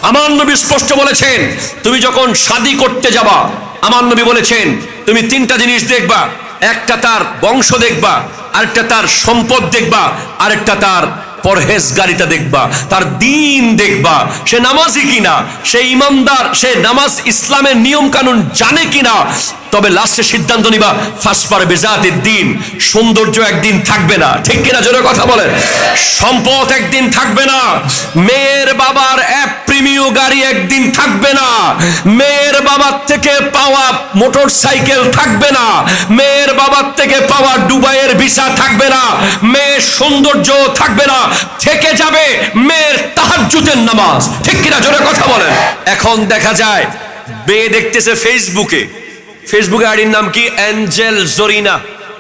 আমার নবী স্পষ্ট বলেছেন, তুমি যখন শাদী করতে যাবা, আমার নবী বলেছেন তুমি তিনটা জিনিস দেখবা। একটা তার বংশ দেখবা, আরেকটা তার সম্পদ দেখবা, আরেকটা তার পরহেজগারিতা দেখবা, তার দ্বীন দেখবা, সে নামাজি কিনা, সে ইমানদার, সে নামাজ ইসলামের নিয়ম কানুন জানে কিনা। তবে লাস্টে সিদ্ধান্ত নিবা ফাসপার বেজাতের দিন। সৌন্দর্য একদিন থাকবে না, ঠিক কিনা জোরে কথা বলেন। সম্পদ একদিন থাকবে না। মেয়ের বাবার প্রিমিয় গাড়ি একদিন থাকবে না। মেয়ের বাবার থেকে পাওয়া মোটর সাইকেল থাকবে না। মেয়ের বাবার থেকে পাওয়া দুবাইয়ের ভিসা থাকবে না। মেয়ের সৌন্দর্য থাকবে না। থেকে যাবে মেয়ের তাহাজ্জুদের নামাজ, ঠিক কিনা জোরে কথা বলেন। এখন দেখা যায় মেয়ে দেখতেছে ফেসবুকে আইডির নাম কি, অ্যাঞ্জেল জরিনা।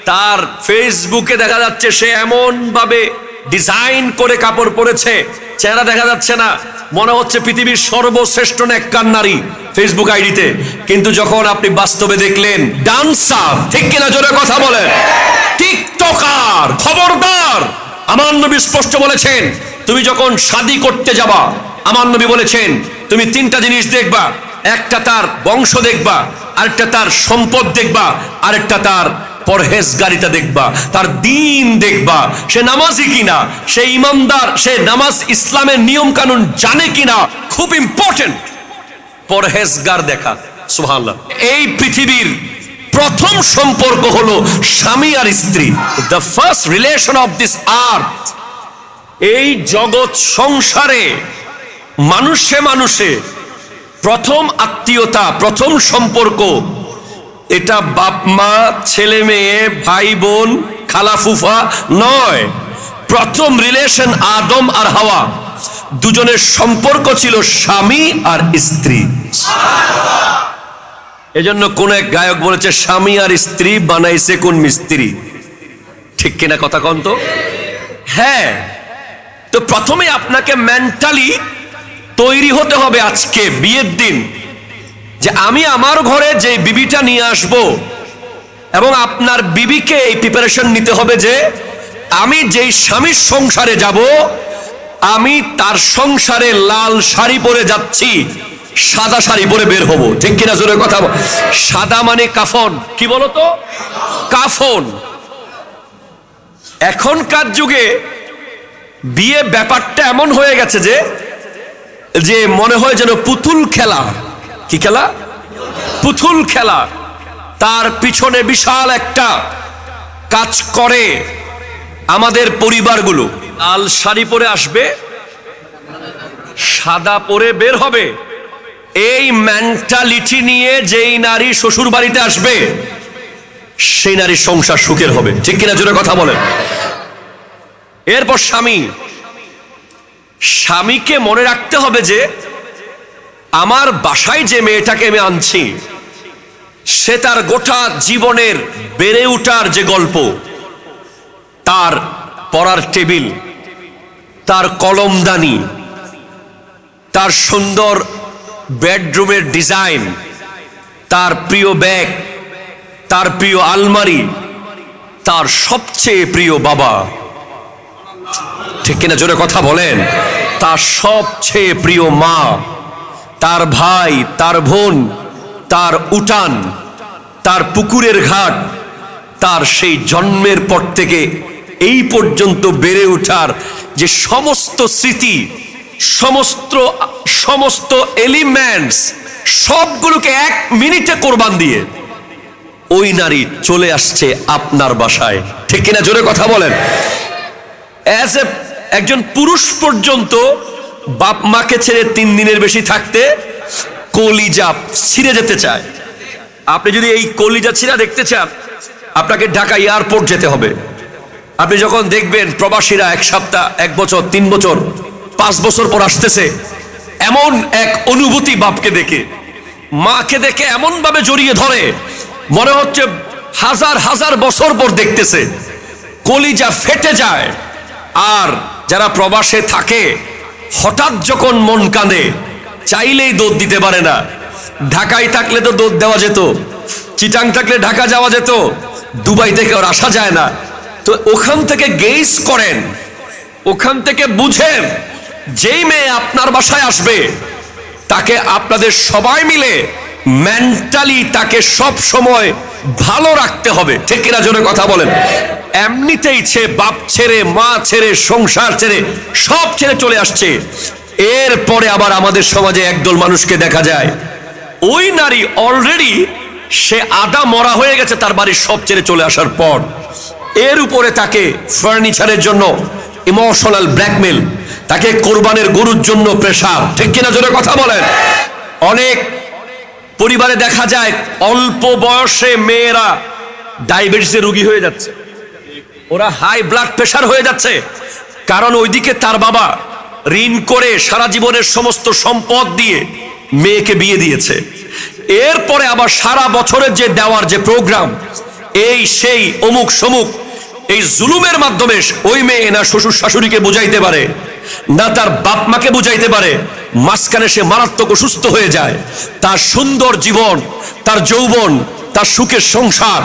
তার ফেসবুকে দেখা যাচ্ছে সে এমন ভাবে ডিজাইন করে কাপড় পরেছে, চেহারা দেখা যাচ্ছে না, মনে হচ্ছে পৃথিবীর সর্বশ্রেষ্ঠ নেককার নারী ফেসবুক আইডিতে। কিন্তু যখন আপনি বাস্তবে দেখলেন ডান্সার, ঠিক কিনা জোরে কথা বলেন, টিকটকার। খবরদার, আমার নবী স্পষ্ট বলেছেন তুমি যখন শাদী করতে যাবা, আমার নবী বলেছেন তুমি তিনটা জিনিস দেখবা। একটা তার বংশ দেখবা, আরেকটা তার সম্পদ দেখবা, আরেকটা তার পরহেজগারিতা দেখবা, তার দ্বীন দেখবা, সে নামাজি কিনা, সে ইমানদার, সে নামাজ ইসলামের নিয়ম কানুন জানে কিনা। খুব ইম্পর্টেন্ট পরহেজগার দেখা। সুবহানাল্লাহ। এই পৃথিবীর প্রথম সম্পর্ক হলো স্বামী আর স্ত্রী। The first relation of this আর্থ। এই জগৎ সংসারে মানুষে প্রথম আত্মীয়তা, প্রথম সম্পর্ক, এটা বাপ মা, ছেলে মেয়ে, ভাই বোন, খালা ফুফা নয়। প্রথম রিলেশন আদম আর হাওয়া, দুজনের সম্পর্ক ছিল স্বামী আর স্ত্রী। এজন্য কোন এক গায়ক বলেছে, স্বামী আর স্ত্রী বানাইছে কোন মিস্ত্রি। ঠিক কিনা কথা কন তো? হ্যাঁ। তো প্রথমে আপনাকে মেন্টালি তৈরি হতে হবে আজকে বিয়ের দিন, যে আমি আমার ঘরে যে বিবিটা নিয়ে আসব, এবং আপনার বিবিকে এই প্রিপারেশন নিতে হবে যে আমি যেই স্বামীর সংসারে যাব, আমি তার সংসারে লাল শাড়ি পরে যাচ্ছি, সাদা শাড়ি পরে বের হব। ঠিক কিনা জোরে কথা। সাদা মানে কাফন, কি বলতো? কাফন। এখনকার যুগে বিয়ে ব্যাপারটা এমন হয়ে গেছে যে মনে হয় যেন পুতুল খেলা। কি খেলা? পুতুল খেলা। তার পিছনে বিশাল একটা কাজ করে আমাদের পরিবারগুলো। লাল শাড়ি পরে আসবে, সাদা পরে বের হবে। এই মেন্টালিটি নিয়ে যেই নারী শ্বশুর বাড়িতে আসবে, সেই নারীর সংসার সুখের হবে। ঠিক কিনা জোরে কথা বলেন। এরপর স্বামীকে মনে রাখতে হবে যে আমার বাসায় যে মেয়েটাকে আমি আনছি, সে তার গোটা জীবনের বেড়ে ওঠার যে গল্প, তার পড়ার টেবিল, তার কলমদানি, তার সুন্দর বেডরুমের ডিজাইন, তার প্রিয় ব্যাগ, তার প্রিয় আলমারি, তার সবচেয়ে প্রিয় বাবা। ঠিক কিনা জোরে কথা বলেন। তার সবচেয়ে প্রিয় মা, তার ভাই, তার বোন, তার উঠান, তার পুকুরের ঘাট, তার সেই জন্মের পর থেকে এই পর্যন্ত বেড়ে ওঠার যে সমস্ত স্মৃতি, সমস্ত এলিমেন্টস, সবগুলোকে এক মিনিটে কোরবান দিয়ে ওই নারী চলে আসছে আপনার বাসায়। ঠিক কিনা জোরে কথা বলেন। একজন পুরুষ পর্যন্ত বাপ মাকে ছেড়ে 3 দিনের বেশি থাকতে কলিজা ছিঁড়ে যেতে চায়। আপনি যদি এই কলিজা ছিঁড়া দেখতে চান, আপনাকে ঢাকা এয়ারপোর্ট যেতে হবে। আপনি যখন দেখবেন প্রবাসীরা 1 সপ্তাহ, 1 বছর, 3 বছর, 5 বছর পর আসতেছে, এমন এক অনুভূতি বাপকে দেখে, মাকে দেখে এমন ভাবে জড়িয়ে ধরে, মনে হচ্ছে হাজার হাজার বছর পর দেখতেছে। কলিজা ফেটে যায়। আর যারা প্রবাসে থাকে, হঠাৎ যখন মন কাঁদে, চাইলেই দৌড় দিতে পারে না। ঢাকায় থাকলে তো দৌড় দেওয়া যেত, চিটাং থাকলে ঢাকা যাওয়া যেত, দুবাই থেকে আর আসা যায় না। তো ওখান থেকে গেস করেন, ওখান থেকে বুঝেন, যেই মেয়ে আপনার বাসায় আসবে তাকে আপনাদের সবাই মিলে মেন্টালি তাকে সব সময় ভালো রাখতে হবে, ঠিক কিনা জোরে কথা বলেন। এমনিতেই বাপ ছেড়ে, মা ছেড়ে, সংসার ছেড়ে, সব ছেড়ে চলে আসছে। এরপরে আবার আমাদের সমাজে একদল মানুষকে দেখা যায়, ওই নারী অলরেডি সে আধা মরা হয়ে গেছে তার বাড়ির সব ছেড়ে চলে আসার পর, এর উপরে তাকে ফার্নিচারের জন্য ইমোশনাল ব্ল্যাকমেল, তাকে কোরবানের গরুর জন্য প্রেসার, ঠিক কিনা জোরে কথা বলেন। অনেক পরিবারে দেখা যায় অল্প বয়সে মেয়েরা ডায়াবেটিসের রোগী হয়ে যাচ্ছে, ওরা হাই ব্লাড প্রেসার হয়ে যাচ্ছে, কারণ ওইদিকে তার বাবা ঋণ করে সারা জীবনের সমস্ত সম্পদ দিয়ে মেয়েকে বিয়ে দিয়েছে। এরপরে আবার সারা বছরের যে দেওয়ার যে প্রোগ্রাম, এই সেই অমুক সমুক, এই জুলুমের মাধ্যমে ওই মেয়ে না শ্বশুর শাশুড়িকে বুঝাইতে পারে, না তার বাপ মাকে বুঝাইতে পারে, মাঝখানে সে মারাত্মক অসুস্থ হয়ে যায়। তার সুন্দর জীবন, তার যৌবন, তার সুখের সংসার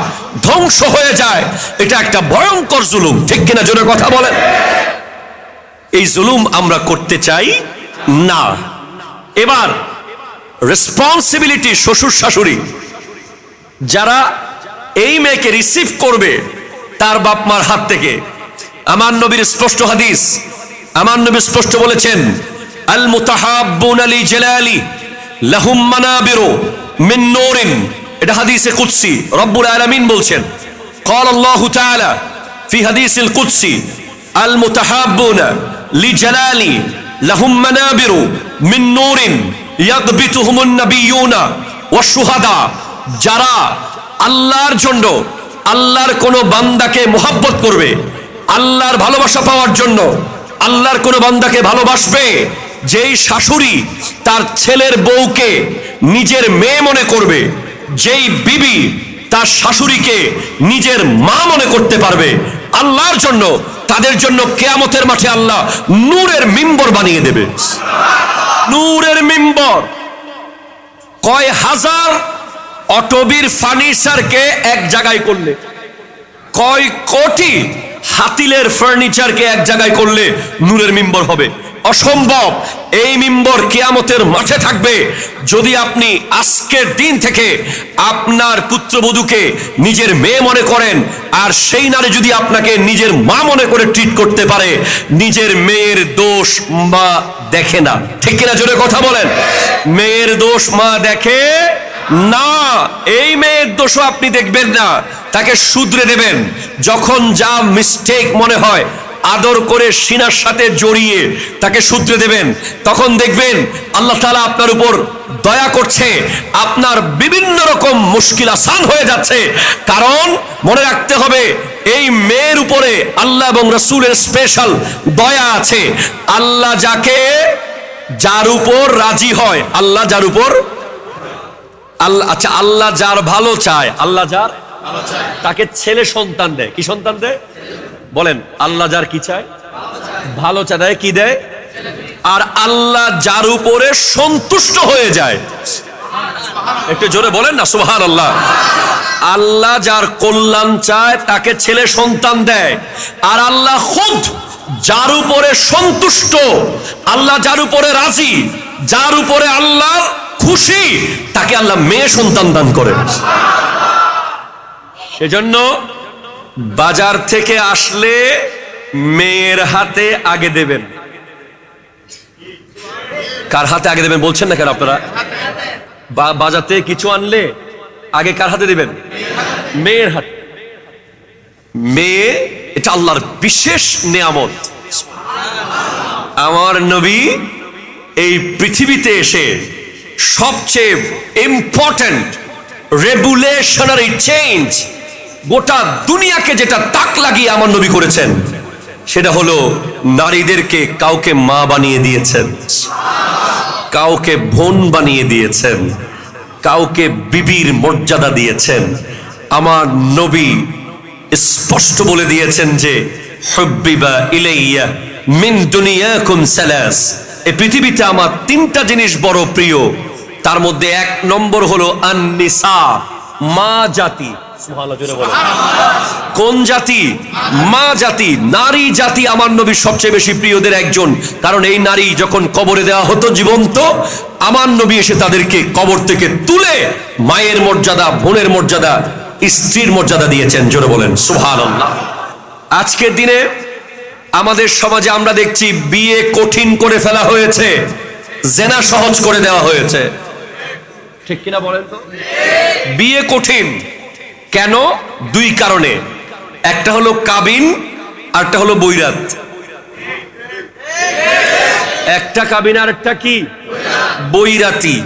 ধ্বংস হয়ে যায়। এটা একটা ভয়ঙ্কর জুলুম, ঠিক কিনা জোরে কথা বলেন। এই জুলুম আমরা করতে চাই না। এবার রেসপন্সিবিলিটি শ্বশুর শাশুড়ি যারা এই মেয়েকে রিসিভ করবে তার বাপ মার হাত থেকে। আমার নবীর স্পষ্ট হাদিস, আমার নবী স্পষ্ট বলেছেন, আল মুতাহাব্বুনা লি জালালি লাহুম মানাবিরু মিন নূরিন। এটা হাদিসে কুদসি, রব্বুল আলামিন বলছেন, قال الله تعالى في حديث القدسي আল মুতাহাব্বুনা লি জালালি লাহুম মানাবিরু মিন নূরিন ইয়াগবিতুহুমুন নাবিয়্যুনা ওয়াশ শুহাদা। যারা আল্লাহর জন্য আল্লাহর কোন বান্দাকে মোহাব্বত করবে, আল্লাহর ভালোবাসা পাওয়ার জন্য আল্লাহর কোন বান্দাকে ভালোবাসবে, যেই শাশুড়ি তার ছেলের বউকে নিজের মেয়ে মনে করবে, যেই বিবি তার শাশুড়িকে নিজের মা মনে করতে পারবে আল্লাহর জন্য, তাদের জন্য কিয়ামতের মাঠে আল্লাহ নূরের মিম্বর বানিয়ে দেবে। নূরের মিম্বর। কয় হাজার অটোবির ফার্নিচারকে এক জায়গায় করলে, কয় কোটি হাতিলের ফার্নিচারকে এক জায়গায় করলে নূরের মিম্বর হবে? অসম্ভব। এই মিম্বর কিয়ামতের মাঠে থাকবে। যদি আপনি আজকের দিন থেকে আপনার পুত্রবধূকে নিজের মেয়ে মনে করেন, আর সেই নারী যদি আপনাকে নিজের মা মনে করে ট্রিট করতে পারে, নিজের মেয়ের দোষ মা দেখে না, ঠিক কিনা জোরে কথা বলেন। মেয়ের দোষ মা দেখে না। এই মেয়ের দোষও আপনি দেখবেন না, তাকে শুধরে দেবেন। যখন যা মিস্টেক মনে হয় আদর করে সিনার সাথে জড়িয়ে তাকে শুধরে দেবেন। তখন দেখবেন আল্লাহ তাআলা আপনার উপর দয়া করছে, আপনার বিভিন্ন রকম মুশকিল আসান হয়ে যাচ্ছে। কারণ মনে রাখতে হবে, এই মেয়ের উপরে আল্লাহ এবং রাসূলের স্পেশাল দয়া আছে। আল্লাহ যার উপর রাজি হয়, আল্লাহ যার উপর আল্লাহ যার ভালো চায়, আল্লাহ যার তাকে ছেলে সন্তান দেয়। কি সন্তান দেয় বলেন? আল্লাহ যার কি চায়? ভালো চায়, দেয় কি দেয়? আর আল্লাহ যার উপরে সন্তুষ্ট হয়ে যায়, একটু জোরে বলেন না সুবহানাল্লাহ। আল্লাহ যার কল্যাণ চায় তাকে ছেলে সন্তান দেয়। আর আল্লাহ খুদ যার উপরে সন্তুষ্ট, আল্লাহ যার উপরে রাজি, যার উপরে আল্লাহ খুশি, তাকে আল্লাহ মেয়ে সন্তান দান করেন। সেজন্য বাজার থেকে আসলে মেয়ের হাতে আগে দেবেন। কার হাতে আগে দেবেন বলছেন না কেন আপনারা? বাজার থেকে কিছু আনলে আগে কার হাতে দেবেন? মেয়ের হাতে। মেয়ে এটা আল্লাহর বিশেষ নেয়ামত। আমার নবী এই পৃথিবীতে এসে সবচেয়ে ইম্পর্টেন্ট রেগুলেশনারি চেঞ্জ গোটা দুনিয়াকে যেটা তাক লাগিয়ে আমার নবী করেছেন, সেটা হলো নারীদেরকে কাউকে মা বানিয়ে দিয়েছেন, কাউকে বোন বানিয়ে দিয়েছেন, কাউকে বিবির মর্যাদা দিয়েছেন। আমার নবী স্পষ্ট বলে দিয়েছেন যে হুব্বিবা ইলাইয়া মিন দুনিয়াকুম সালাস, এই পৃথিবীতে আমার তিনটা জিনিস বড় প্রিয়। তার মধ্যে এক নম্বর হলো আন-নিসা, মা জাতি। কোন জাতি? মা জাতি। নারী জাতি আমার নবীর সবচেয়ে বেশি প্রিয়দের একজন। কারণ এই নারী যখন কবরে দেওয়া হতো জীবন্ত, আমার নবী এসে তাদেরকে কবর থেকে তুলে মায়ের মর্যাদা, বোনের মর্যাদা, স্ত্রীর মর্যাদা দিয়েছেন। জোরে বলেন সুবহানাল্লাহ। আজকের দিনে আমাদের সমাজে আমরা দেখছি বিয়ে কঠিন করে ফেলা হয়েছে, জেনা সহজ করে দেওয়া হয়েছে, ঠিক কিনা বলেন তো? বিয়ে কঠিন কেন? দুই কারণে। একটা হলো কাবিন, আরটা হলো বৈরাত। একটা কাবিন আর একটা কি? বৈরাতি।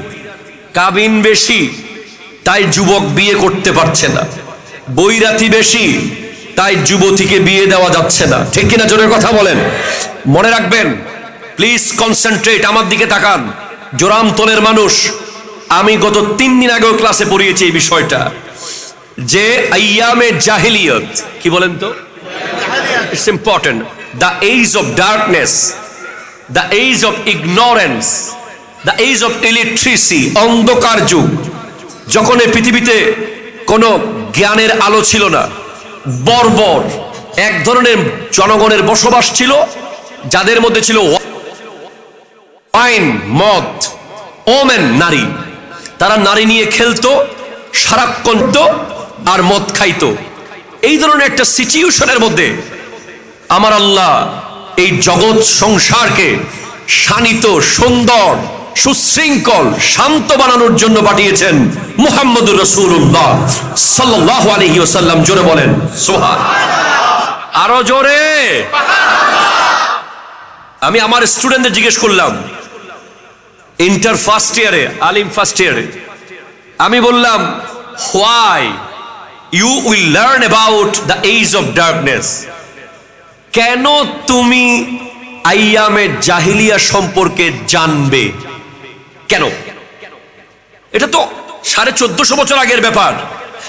কাবিন বেশি তাই যুবক বিয়ে করতে পারছে না, বৈরাতি বেশি তাই যুবতীকে বিয়ে দেওয়া যাচ্ছে না, ঠিক কিনা? জোরে কথা বলেন। মনে রাখবেন, প্লিজ কনসেন্ট্রেট, আমার দিকে তাকান। জোরামতলের মানুষ, আমি গত 3 দিন আগেও ক্লাসে পড়িয়েছি এই বিষয়টা, যে আইয়ামে জাহিলিয়ত, কি বলেন তো? It's important. The age of darkness, the age of ignorance, the age of illiteracy, অন্ধকার যুগ, যখন এই পৃথিবীতে কোনো জ্ঞানের আলো ছিল না, বর্বর এক ধরনের জনগণের বসবাস ছিল, যাদের মধ্যে ছিল ওয়াইন, মদ, ওমেন, নারী। তারা নারী নিয়ে খেলতো, সারাক্ষণ আর মদ খাইতো। এই ধরনের একটা সিচুয়েশনের মধ্যে আমার আল্লাহ এই জগৎ সংসারকে শানিত, সুন্দর, সুশৃঙ্খল, শান্ত বানানোর জন্য পাঠিয়েছেন মুহাম্মদুর রাসূলুল্লাহ সাল্লাল্লাহু আলাইহি ওয়াসাল্লাম। জোরে বলেন সুবহানাল্লাহ। আরো জোরে। আমি আমার স্টুডেন্টদের জিজ্ঞেস করলাম, ইন্টার ফার্স্ট ইয়ারে, আলিম ফার্স্ট ইয়ারে, আমি বললাম, why you will learn about the age of darkness? কেন তুমি আইয়ামে জাহিলিয়া সম্পর্কে জানবে? কেন? এটা তো 1450 বছর আগের ব্যাপার,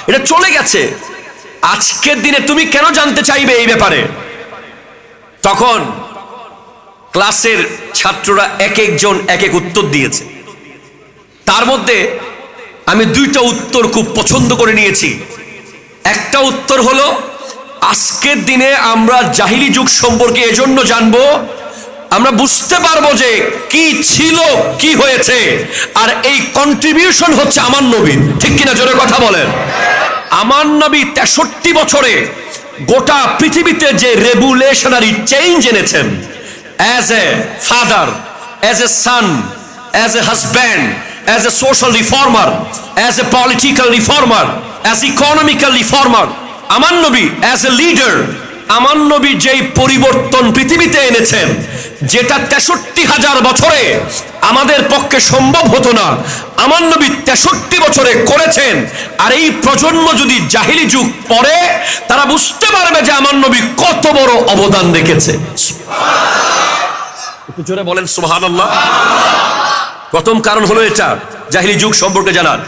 এটা চলে গেছে। আজকের দিনে তুমি কেন জানতে চাইবে এই ব্যাপারে? তখন ক্লাসের ছাত্ররা এক একজন এক এক উত্তর দিয়েছে। তার মধ্যে আমি 2টা উত্তর খুব পছন্দ করে নিয়েছি। একটা উত্তর হলো, আজকের দিনে আমরা জাহিলি যুগ সম্পর্কে এজন্য জানবো, আমরা বুঝতে পারবো যে কি ছিল, কি হয়েছে, আর এই কন্ট্রিবিউশন হচ্ছে আমার নবীর, ঠিক কিনা? জোরে কথা বলেন। আমার নবী 63 বছরে গোটা পৃথিবীতে যে রেগুলেশনারি চেঞ্জ এনেছেন, as a father, as a son, as a husband, as a social reformer, as a political reformer, as economical reformer, আমার নবী as a leader, আমার নবী যেই পরিবর্তন পৃথিবীতে এনেছেন, যেটা 63,000 বছরে আমাদের পক্ষে সম্ভব হতো না, আমার নবী 63 বছরে করেছেন। আর এই প্রজন্ম যদি জাহিলি যুগ পড়ে, তারা বুঝতে পারবে যে আমার নবী কত বড় অবদান রেখেছে। একটু জোরে বলেন সুবহানাল্লাহ। প্রথম কারণ হলো এটা, জাহিলি যুগ সম্পর্কে জানার।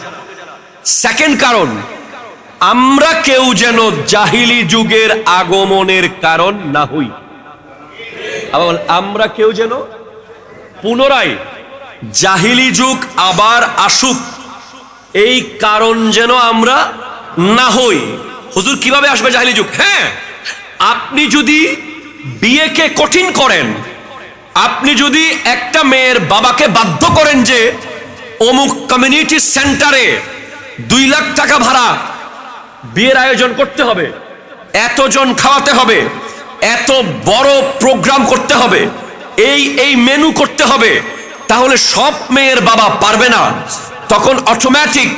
সেকেন্ড কারণ, আমরা কেউ যেন জাহিলি যুগের আগমনের কারণ না হই। আমরা কেউ যেন পুনরায় জাহিলি যুগ আবার আসুক, এই কারণ যেন আমরা না হই। হুজুর কিভাবে আসবে জাহিলি যুগ? হ্যাঁ, আপনি যদি বিয়েকে কঠিন করেন, আপনি যদি একটা মেয়ের বাবাকে বাধ্য করেন যে অমুক কমিউনিটি সেন্টারে 2 লাখ টাকা ভাড়া বিয়ের আয়োজন করতে হবে, এতজন খাওয়াতে হবে, এত বড় প্রোগ্রাম করতে হবে, এই মেনু করতে হবে, তাহলে সব মেয়ের বাবা পারবে না। তখন অটোমেটিক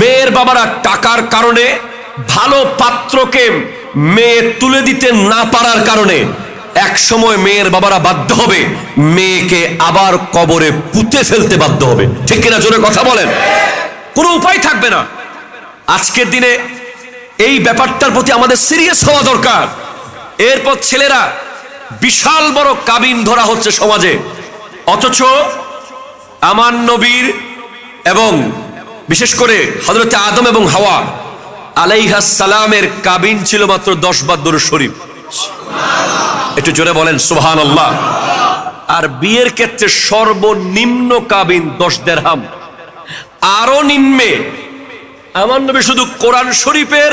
মেয়ের বাবারা টাকার কারণে, ভালো পাত্রকে মেয়ে তুলে দিতে না পারার কারণে এক সময় মেয়ের বাবারা বাধ্য হবে মেয়েকে আবার কবরে পুঁতে ফেলতে বাধ্য হবে, ঠিক কিনা? জোরে কথা বলেন। কোনো উপায় থাকবে না। আজকের দিনে এই ব্যাপারটার প্রতি আমাদের সিরিয়াস হওয়া দরকার। এরপর ছেলেরা বিশাল বড় কাবিন ধরা হচ্ছে সমাজে, অথচ আমার নবীর এবং বিশেষ করে হযরত আদম এবং হাওয়া আলাইহিস সালামের কাবিন ছিল মাত্র 10 বার দরুদ শরীফ। একটু জোরে বলেন সুবহানাল্লাহ। আর বিয়ের ক্ষেত্রে সর্বনিম্ন কাবিন 10 দিরহাম। আরো নিম্নে আমার নবী শুধু কোরআন শরীফের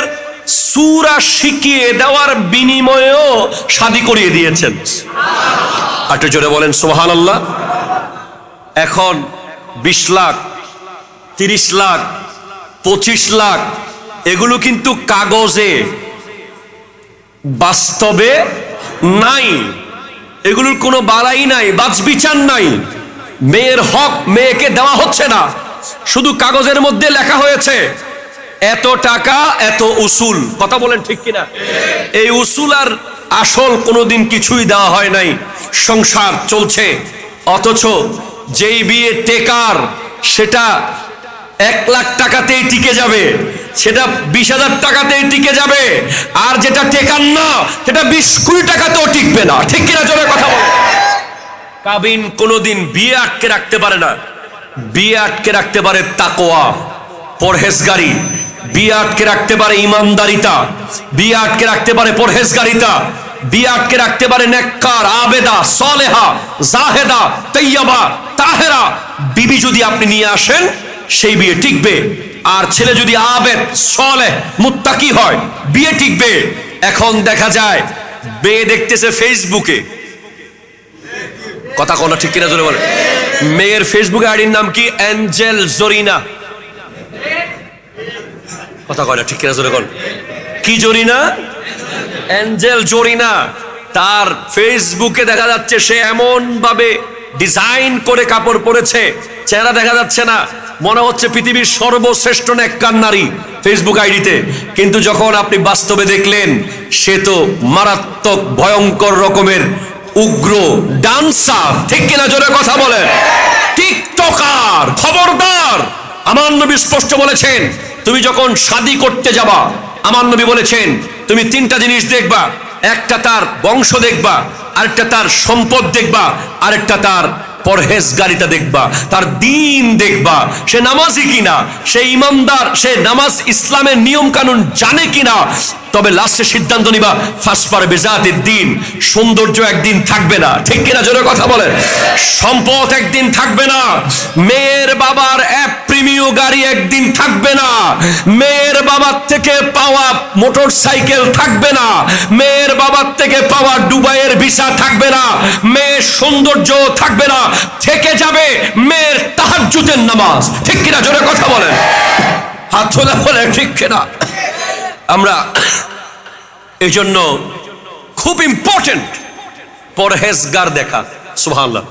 সূরা শিখিয়ে দেওয়ার বিনিময়েও শাদী করিয়ে দিয়েছেন। একটু জোরে বলেন সুবহানাল্লাহ। এখন 20 লাখ, 30 লাখ, 25 লাখ, এগুলো কিন্তু কাগজে, বাস্তবে নাই। এগুলোর কোনো বাড়াই নাই, বাছবিচার নাই। মেয়ের হক মেয়েকে দেওয়া হচ্ছে না, শুধু কাগজের মধ্যে লেখা হয়েছে এত টাকা এত উসুল। কথা বলেন ঠিক কিনা? এই উসুল আর আসল কোনোদিন কিছুই দেওয়া হয় নাই, সংসার চলছে। অথচ যেই বিয়ে টেকার সেটা 1 লাখ টাকাতেই টিকে যাবে, সেটা 20,000 টাকাতেই টিকে যাবে, আর যেটা টেকার না সেটা 20 কোটি টাকাতেও টিকবে না। ঠিক কিনা? জোরে কথা বলে। কাবিন কোনোদিন বিয়ে আটকে রাখতে পারে না। বিয়ে আটকে রাখতে পারে তাকওয়া, পরহেজগারি। বিয়ে আটকে রাখতে পারে ইমানদারিতা। বিয়ে আটকে রাখতে পারে পরহেজগারিতা। বিয়ে আটকে রাখতে পারে নেককার, আবেদা, সালেহা, জাহেদা, তৈয়বা, তাহেরা বিবি যদি আপনি নিয়ে আসেন, সেই বিয়ে টিকবে। আর ছেলে যদি আবেদ, সালেহ, মুত্তাকি হয়, বিয়ে টিকবে। এখন দেখা যায় মেয়ে দেখতেছে ফেসবুকে, কথা কোন ঠিক কিনা জোরে বলে। মেয়ের ফেসবুক আইডির নাম কি? অ্যাঞ্জেল জরিনা। কথা কয় না ঠিক কিনা জোরে বল। কি জরিনা? অ্যাঞ্জেল জরিনা। তার ফেসবুকে দেখা যাচ্ছে সে এমন ভাবে ডিজাইন করে কাপড় পরেছে, চেহারা দেখা যাচ্ছে না, মনে হচ্ছে পৃথিবীর সর্বশ্রেষ্ঠ নেককার নারী ফেসবুক আইডিতে। কিন্তু যখন আপনি বাস্তবে দেখলেন, সে তো মারাত্মক ভয়ঙ্কর রকমের উগ্র ডান্সার। ঠিক কিনা জোরে কথা বলে। টিকটকার। খবরদার, আমার নবী স্পষ্ট বলেছেন, তুমি যখন শাদী করতে যাবা, আমার নবী বলেছেন তুমি 3টা জিনিস দেখবা। একটা তার বংশ দেখবা, আরেকটা তার সম্পদ দেখবা, আরেকটা তার পরহেজগারিতা দেখবা, তার দিন দেখবা, সে নামাজি কিনা, সে ইমানদার, সে নামাজ ইসলামের নিয়ম কানুন জানে কিনা। তবে লাস্টে সিদ্ধান্ত নিবা ফাসপার বেজাতের দিন। সৌন্দর্য একদিন থাকবে না, ঠিক কিনা জোরে কথা বলে। সম্পদ একদিন থাকবে না। মেয়ের বাবার প্রিমিয় গাড়ি একদিন থাকবে না। মেয়ের বাবার থেকে পাওয়া মোটর সাইকেল থাকবে না। মেয়ের বাবার থেকে পাওয়া দুবাইয়ের ভিসা থাকবে না। মেয়ের সৌন্দর্য থাকবে না। থেকে যাবে মেয়ের তাহাজ্জুদের নামাজ। ঠিক কিনা জোরে কথা বলেন। হাত তোলা বলে ঠিক কিনা? আমরা এই জন্য খুব ইম্পর্টেন্ট পরহেজগার দেখা। সুবহানাল্লাহ।